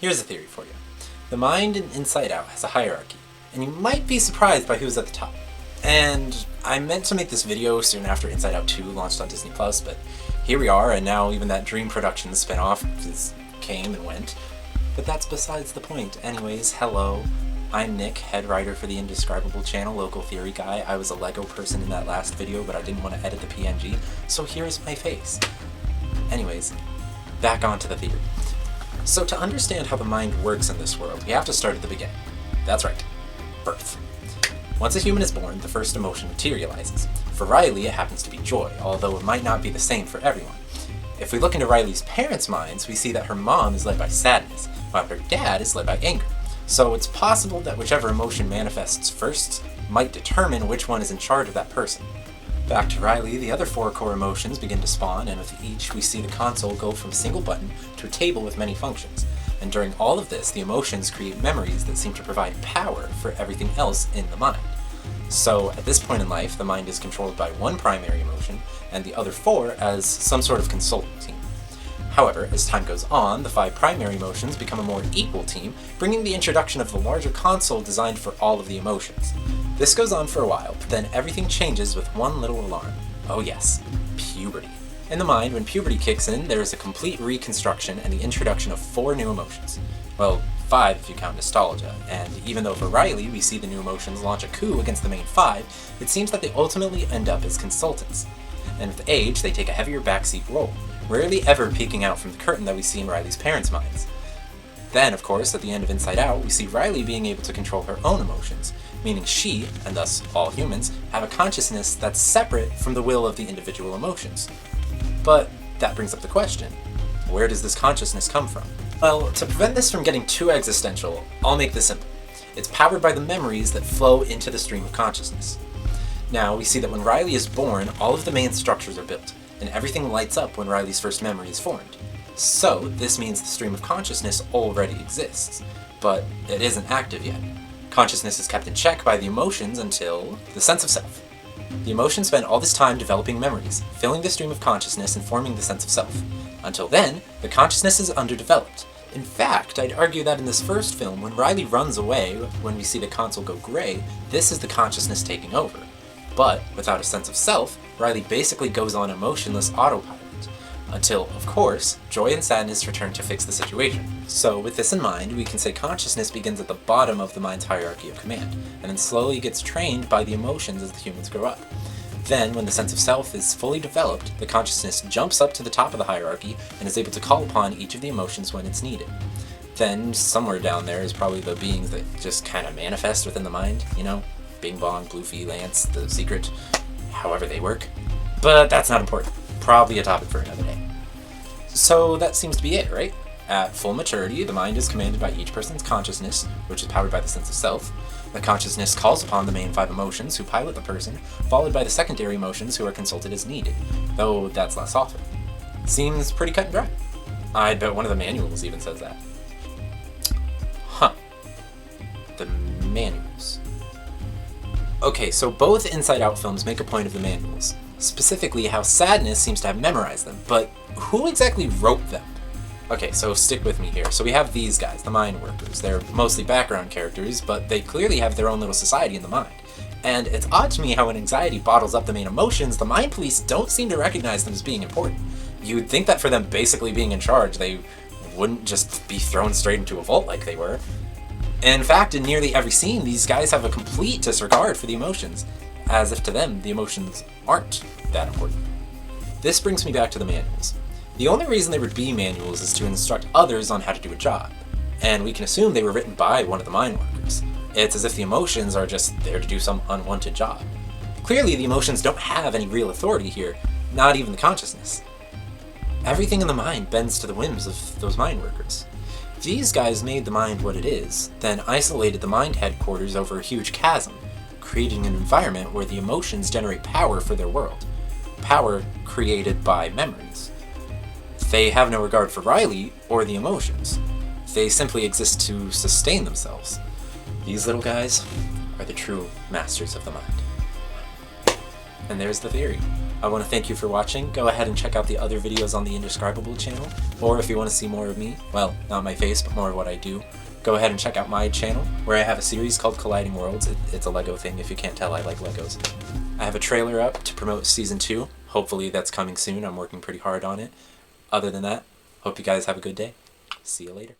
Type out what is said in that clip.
Here's a theory for you. The mind in Inside Out has a hierarchy, and you might be surprised by who's at the top. And I meant to make this video soon after Inside Out 2 launched on Disney+, but here we are, and now even that Dream Productions spinoff just came and went. But that's besides the point. Anyways, hello. I'm Nick, head writer for the Indescribable channel, local theory guy. I was a Lego person in that last video, but I didn't want to edit the PNG, so here's my face. Anyways, back onto the theory. So to understand how the mind works in this world, we have to start at the beginning. That's right, birth. Once a human is born, the first emotion materializes. For Riley, it happens to be joy, although it might not be the same for everyone. If we look into Riley's parents' minds, we see that her mom is led by sadness, while her dad is led by anger. So it's possible that whichever emotion manifests first might determine which one is in charge of that person. Back to Riley, the other four core emotions begin to spawn, and with each we see the console go from a single button to a table with many functions. And during all of this, the emotions create memories that seem to provide power for everything else in the mind. So at this point in life, the mind is controlled by one primary emotion, and the other four as some sort of consultant team. However, as time goes on, the 5 primary emotions become a more equal team, bringing the introduction of the larger console designed for all of the emotions. This goes on for a while, but then everything changes with one little alarm. Oh yes, puberty. In the mind, when puberty kicks in, there is a complete reconstruction and the introduction of 4 new emotions. Well, 5 if you count nostalgia, and even though for Riley we see the new emotions launch a coup against the main 5, it seems that they ultimately end up as consultants. And with age, they take a heavier backseat role, rarely ever peeking out from the curtain that we see in Riley's parents' minds. Then, of course, at the end of Inside Out, we see Riley being able to control her own emotions, meaning she, and thus all humans, have a consciousness that's separate from the will of the individual emotions. But that brings up the question, where does this consciousness come from? Well, to prevent this from getting too existential, I'll make this simple. It's powered by the memories that flow into the stream of consciousness. Now, we see that when Riley is born, all of the main structures are built, and everything lights up when Riley's first memory is formed. So, this means the stream of consciousness already exists, but it isn't active yet. Consciousness is kept in check by the emotions until the sense of self. The emotions spend all this time developing memories, filling the stream of consciousness and forming the sense of self. Until then, the consciousness is underdeveloped. In fact, I'd argue that in this first film, when Riley runs away, when we see the console go gray, this is the consciousness taking over. But, without a sense of self, Riley basically goes on emotionless autopilot. Until, of course, joy and sadness return to fix the situation. So, with this in mind, we can say consciousness begins at the bottom of the mind's hierarchy of command, and then slowly gets trained by the emotions as the humans grow up. Then, when the sense of self is fully developed, the consciousness jumps up to the top of the hierarchy and is able to call upon each of the emotions when it's needed. Then, somewhere down there is probably the beings that just kind of manifest within the mind, you know? Bing Bong, Bloofy, Lance, The Secret, however they work. But that's not important. Probably a topic for another day. So that seems to be it, right? At full maturity, the mind is commanded by each person's consciousness, which is powered by the sense of self. The consciousness calls upon the main 5 emotions who pilot the person, followed by the secondary emotions who are consulted as needed, though that's less often. Seems pretty cut and dry. I bet one of the manuals even says that. Huh. The manuals. Okay, so both Inside Out films make a point of the manuals, specifically how sadness seems to have memorized them, but who exactly wrote them? Okay, so stick with me here. So we have these guys, the mind workers. They're mostly background characters, but they clearly have their own little society in the mind. And it's odd to me how when anxiety bottles up the main emotions, the mind police don't seem to recognize them as being important. You'd think that for them basically being in charge, they wouldn't just be thrown straight into a vault like they were. In fact, in nearly every scene, these guys have a complete disregard for the emotions, as if to them, the emotions aren't that important. This brings me back to the manuals. The only reason there would be manuals is to instruct others on how to do a job, and we can assume they were written by one of the mind workers. It's as if the emotions are just there to do some unwanted job. Clearly, the emotions don't have any real authority here, not even the consciousness. Everything in the mind bends to the whims of those mind workers. These guys made the mind what it is, then isolated the mind headquarters over a huge chasm, creating an environment where the emotions generate power for their world. Power created by memories. They have no regard for Riley or the emotions. They simply exist to sustain themselves. These little guys are the true masters of the mind. And there's the theory. I want to thank you for watching. Go ahead and check out the other videos on the Indescribable channel, or if you want to see more of me, well, not my face, but more of what I do, go ahead and check out my channel, where I have a series called Colliding Worlds. It's a Lego thing, if you can't tell I like Legos. I have a trailer up to promote Season 2. Hopefully that's coming soon. I'm working pretty hard on it. Other than that, hope you guys have a good day. See you later.